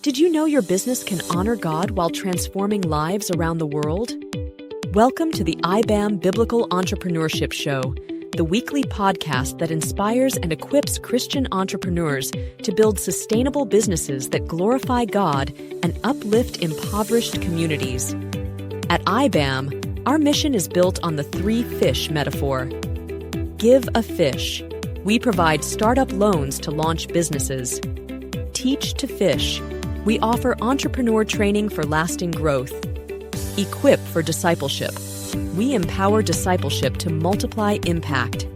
Did you know your business can honor God while transforming lives around the world? Welcome to the iBAM Biblical Entrepreneurship Show, the weekly podcast that inspires and equips Christian entrepreneurs to build sustainable businesses that glorify God and uplift impoverished communities. At iBAM, our mission is built on the three fish metaphor. Give a fish. We provide startup loans to launch businesses. Teach to fish. We offer entrepreneur training for lasting growth. Equip for discipleship. We empower discipleship to multiply impact.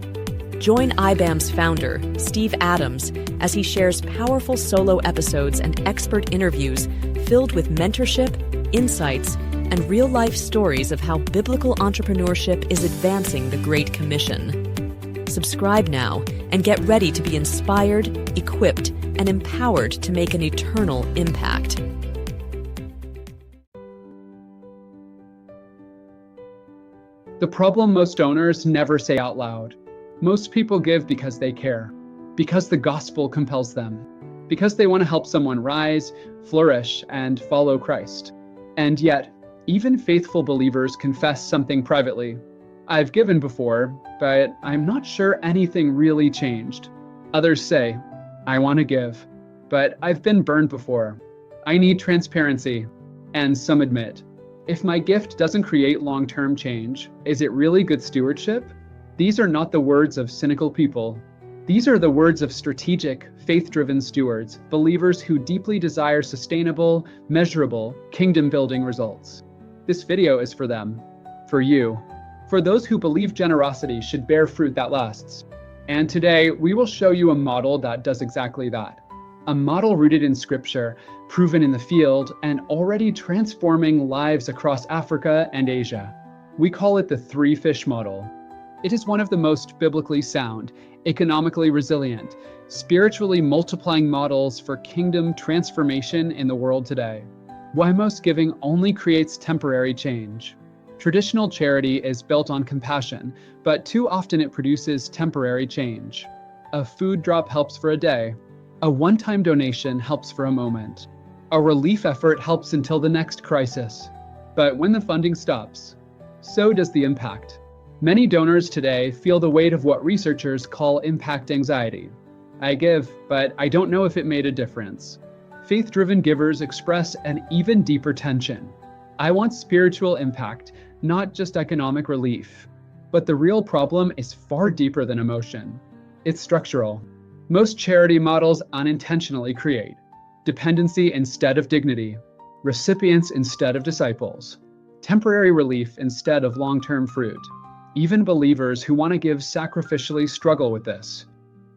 Join iBAM's founder, Steve Adams, as he shares powerful solo episodes and expert interviews filled with mentorship, insights, and real-life stories of how biblical entrepreneurship is advancing the Great Commission. Subscribe now and get ready to be inspired, equipped, and empowered to make an eternal impact. The problem most donors never say out loud. Most people give because they care, because the gospel compels them, because they want to help someone rise, flourish, and follow Christ. And yet, even faithful believers confess something privately. I've given before, but I'm not sure anything really changed. Others say, I want to give, but I've been burned before. I need transparency. And some admit, if my gift doesn't create long-term change, is it really good stewardship? These are not the words of cynical people. These are the words of strategic, faith-driven stewards, believers who deeply desire sustainable, measurable, kingdom-building results. This video is for them, for you, for those who believe generosity should bear fruit that lasts. And today, we will show you a model that does exactly that. A model rooted in Scripture, proven in the field, and already transforming lives across Africa and Asia. We call it the three fish model. It is one of the most biblically sound, economically resilient, spiritually multiplying models for kingdom transformation in the world today. Why most giving only creates temporary change. Traditional charity is built on compassion, but too often it produces temporary change. A food drop helps for a day. A one-time donation helps for a moment. A relief effort helps until the next crisis. But when the funding stops, so does the impact. Many donors today feel the weight of what researchers call impact anxiety. I give, but I don't know if it made a difference. Faith-driven givers express an even deeper tension. I want spiritual impact, not just economic relief. But the real problem is far deeper than emotion. It's structural. Most charity models unintentionally create dependency instead of dignity, recipients instead of disciples, temporary relief instead of long-term fruit. Even believers who want to give sacrificially struggle with this.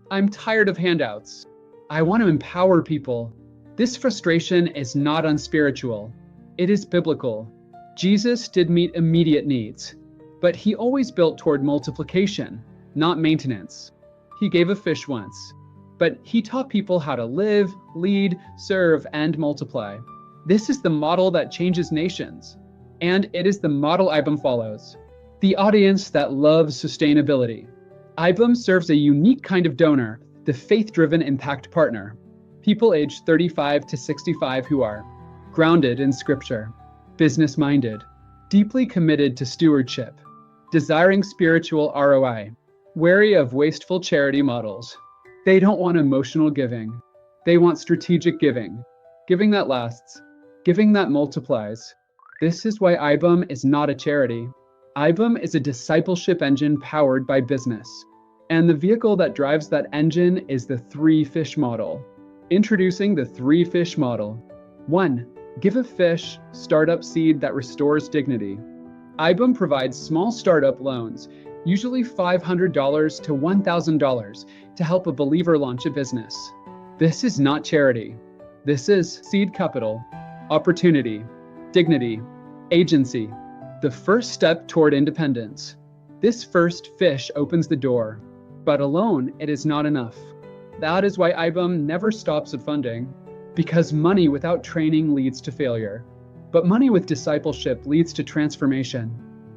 I'm tired of handouts. I want to empower people. This frustration is not unspiritual. It is biblical. Jesus did meet immediate needs, but he always built toward multiplication, not maintenance. He gave a fish once, but he taught people how to live, lead, serve, and multiply. This is the model that changes nations, and it is the model iBAM follows. The audience that loves sustainability. iBAM serves a unique kind of donor, the faith-driven impact partner. People aged 35 to 65 who are grounded in Scripture, business-minded, deeply committed to stewardship, desiring spiritual ROI, wary of wasteful charity models. They don't want emotional giving. They want strategic giving, giving that lasts, giving that multiplies. This is why iBAM is not a charity. iBAM is a discipleship engine powered by business. And the vehicle that drives that engine is the three fish model. Introducing the three fish model. 1. Give a fish, startup seed that restores dignity. iBAM provides small startup loans, usually $500 to $1,000, to help a believer launch a business. This is not charity. This is seed capital, opportunity, dignity, agency, the first step toward independence. This first fish opens the door, but alone it is not enough. That is why iBAM never stops at funding. Because money without training leads to failure. But money with discipleship leads to transformation.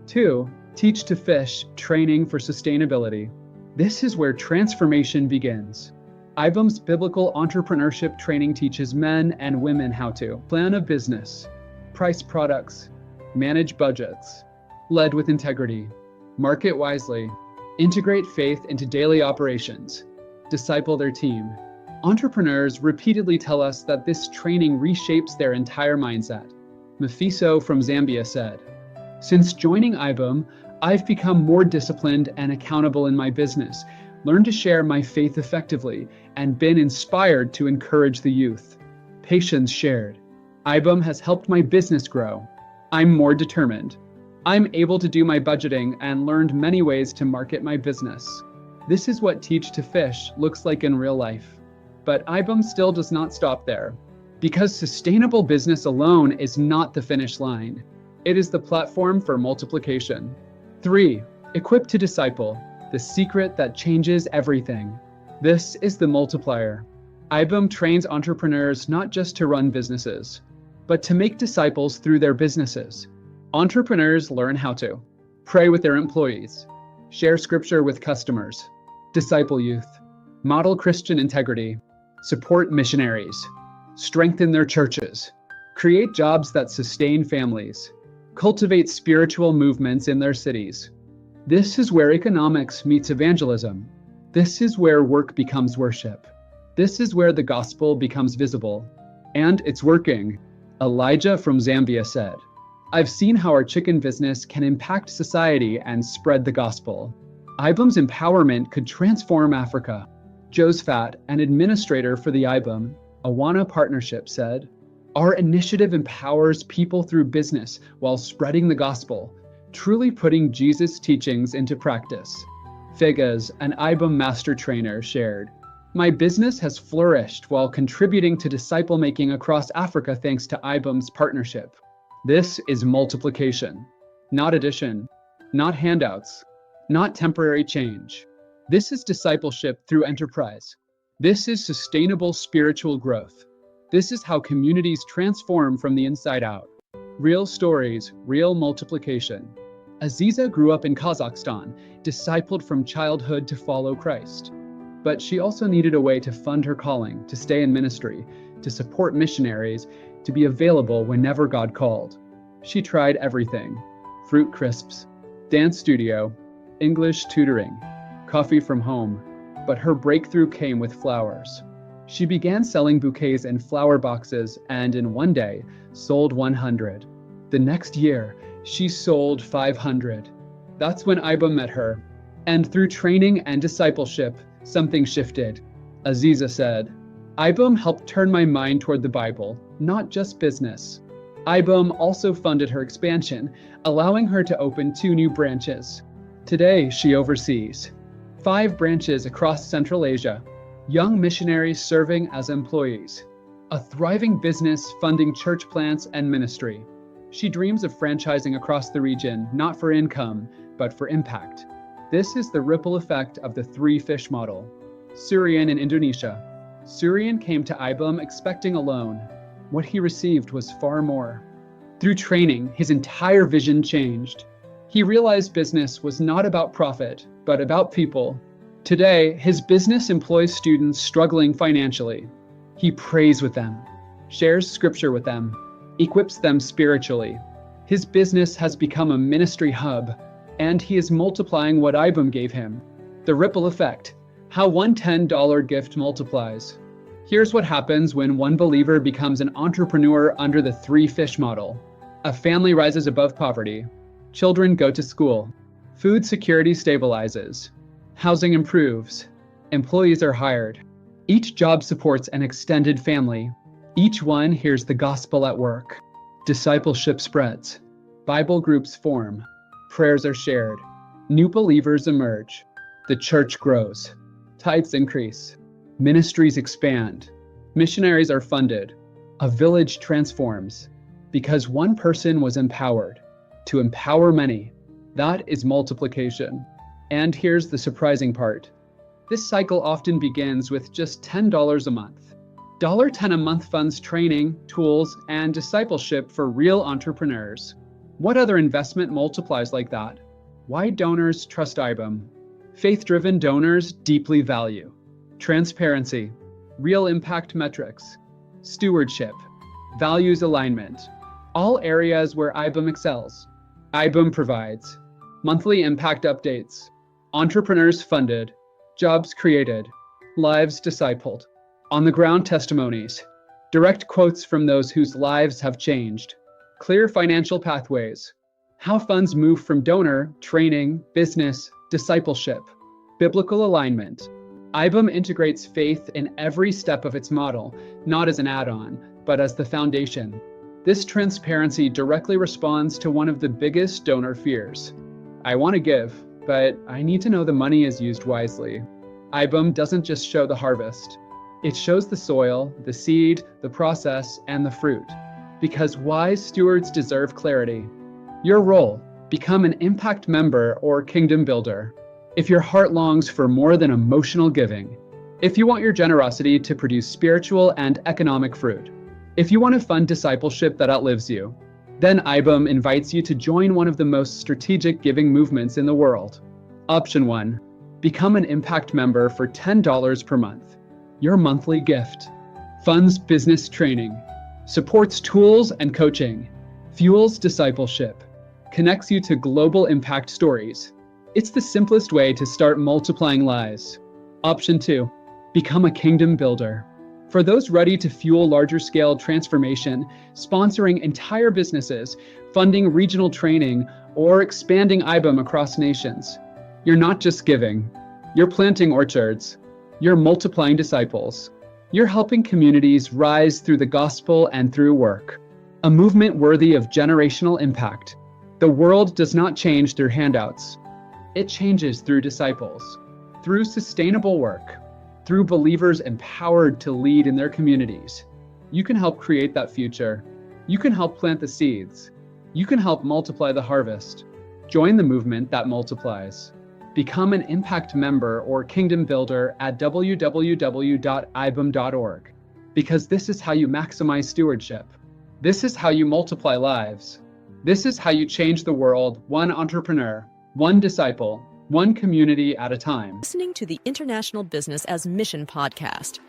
2. Teach to fish, training for sustainability. This is where transformation begins. iBAM's biblical entrepreneurship training teaches men and women how to plan a business, price products, manage budgets, lead with integrity, market wisely, integrate faith into daily operations, disciple their team. Entrepreneurs repeatedly tell us that this training reshapes their entire mindset. Mephiso from Zambia said, "Since joining iBAM, I've become more disciplined and accountable in my business, learned to share my faith effectively, and been inspired to encourage the youth. Patience shared. iBAM has helped my business grow. I'm more determined. I'm able to do my budgeting and learned many ways to market my business. This is what Teach to Fish looks like in real life." But iBAM still does not stop there, because sustainable business alone is not the finish line. It is the platform for multiplication. 3. Equip to disciple, the secret that changes everything. This is the multiplier. iBAM trains entrepreneurs not just to run businesses, but to make disciples through their businesses. Entrepreneurs learn how to pray with their employees, share scripture with customers, disciple youth, model Christian integrity, support missionaries, strengthen their churches, create jobs that sustain families, cultivate spiritual movements in their cities. This is where economics meets evangelism. This is where work becomes worship. This is where the gospel becomes visible. And it's working. Elijah from Zambia said, "I've seen how our chicken business can impact society and spread the gospel." iBAM's empowerment could transform Africa. Josephat, an administrator for the iBAM Awana Partnership, said, "Our initiative empowers people through business while spreading the gospel, truly putting Jesus' teachings into practice." Figas, an iBAM master trainer, shared, "My business has flourished while contributing to disciple making across Africa thanks to iBAM's partnership." This is multiplication, not addition, not handouts, not temporary change. This is discipleship through enterprise. This is sustainable spiritual growth. This is how communities transform from the inside out. Real stories, real multiplication. Aziza grew up in Kazakhstan, discipled from childhood to follow Christ. But she also needed a way to fund her calling, to stay in ministry, to support missionaries, to be available whenever God called. She tried everything: fruit crisps, dance studio, English tutoring, coffee from home. But her breakthrough came with flowers. She began selling bouquets in flower boxes and in one day sold 100. The next year, she sold 500. That's when iBAM met her. And through training and discipleship, something shifted. Aziza said, "iBAM helped turn my mind toward the Bible, not just business." iBAM also funded her expansion, allowing her to open 2 new branches. Today, she oversees 5 branches across Central Asia, young missionaries serving as employees, a thriving business funding church plants and ministry. She dreams of franchising across the region, not for income, but for impact. This is the ripple effect of the 3 fish model. Surian in Indonesia. Surian came to iBAM expecting a loan. What he received was far more. Through training, his entire vision changed. He realized business was not about profit, but about people. Today, his business employs students struggling financially. He prays with them, shares scripture with them, equips them spiritually. His business has become a ministry hub, and he is multiplying what iBAM gave him. The ripple effect, how one $10 gift multiplies. Here's what happens when one believer becomes an entrepreneur under the 3 fish model. A family rises above poverty. Children go to school. Food security stabilizes. Housing improves. Employees are hired. Each job supports an extended family. Each one hears the gospel at work. Discipleship spreads. Bible groups form. Prayers are shared. New believers emerge. The church grows. Tithes increase. Ministries expand. Missionaries are funded. A village transforms. Because one person was empowered. To empower many. That is multiplication. And here's the surprising part. This cycle often begins with just $10 a month. $10 a month funds training, tools, and discipleship for real entrepreneurs. What other investment multiplies like that? Why donors trust iBAM? Faith-driven donors deeply value transparency, real impact metrics, stewardship, values alignment, all areas where iBAM excels. iBAM provides monthly impact updates, entrepreneurs funded, jobs created, lives discipled, on-the-ground testimonies, direct quotes from those whose lives have changed, clear financial pathways, how funds move from donor, training, business, discipleship, biblical alignment. iBAM integrates faith in every step of its model, not as an add-on, but as the foundation. This transparency directly responds to one of the biggest donor fears. I want to give, but I need to know the money is used wisely. iBAM doesn't just show the harvest. It shows the soil, the seed, the process, and the fruit. Because wise stewards deserve clarity. Your role: become an impact member or kingdom builder. If your heart longs for more than emotional giving, if you want your generosity to produce spiritual and economic fruit, if you want to fund discipleship that outlives you, then iBAM invites you to join one of the most strategic giving movements in the world. Option 1. Become an impact member for $10 per month. Your monthly gift funds business training, supports tools and coaching, fuels discipleship, connects you to global impact stories. It's the simplest way to start multiplying lives. Option 2. Become a kingdom builder. For those ready to fuel larger scale transformation, sponsoring entire businesses, funding regional training, or expanding iBAM across nations. You're not just giving. You're planting orchards. You're multiplying disciples. You're helping communities rise through the gospel and through work. A movement worthy of generational impact. The world does not change through handouts. It changes through disciples, through sustainable work, through believers empowered to lead in their communities. You can help create that future. You can help plant the seeds. You can help multiply the harvest. Join the movement that multiplies. Become an impact member or kingdom builder at www.ibam.org, because this is how you maximize stewardship. This is how you multiply lives. This is how you change the world, one entrepreneur, one disciple, one community at a time. Listening to the International Business as Mission podcast,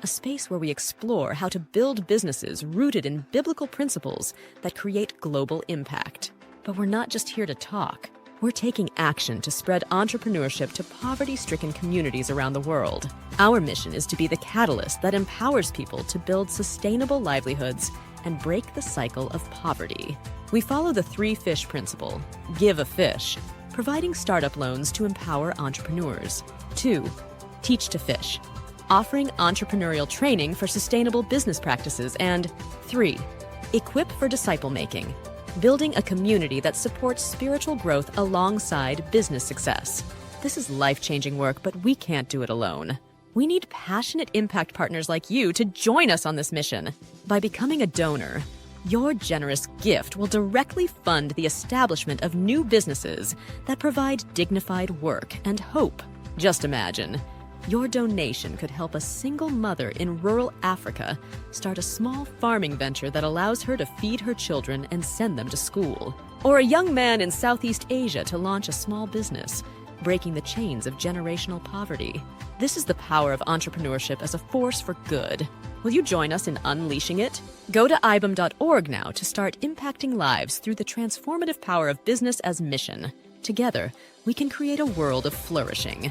a space where we explore how to build businesses rooted in biblical principles that create global impact. But we're not just here to talk. We're taking action to spread entrepreneurship to poverty-stricken communities around the world. Our mission is to be the catalyst that empowers people to build sustainable livelihoods and break the cycle of poverty. We follow the 3-fish principle: give a fish, providing startup loans to empower entrepreneurs. 2, teach to fish, offering entrepreneurial training for sustainable business practices. And 3, equip for disciple making, building a community that supports spiritual growth alongside business success. This is life-changing work, but we can't do it alone. We need passionate impact partners like you to join us on this mission. By becoming a donor, your generous gift will directly fund the establishment of new businesses that provide dignified work and hope. Just imagine, your donation could help a single mother in rural Africa start a small farming venture that allows her to feed her children and send them to school. Or a young man in Southeast Asia to launch a small business, breaking the chains of generational poverty. This is the power of entrepreneurship as a force for good. Will you join us in unleashing it? Go to ibam.org now to start impacting lives through the transformative power of business as mission. Together, we can create a world of flourishing.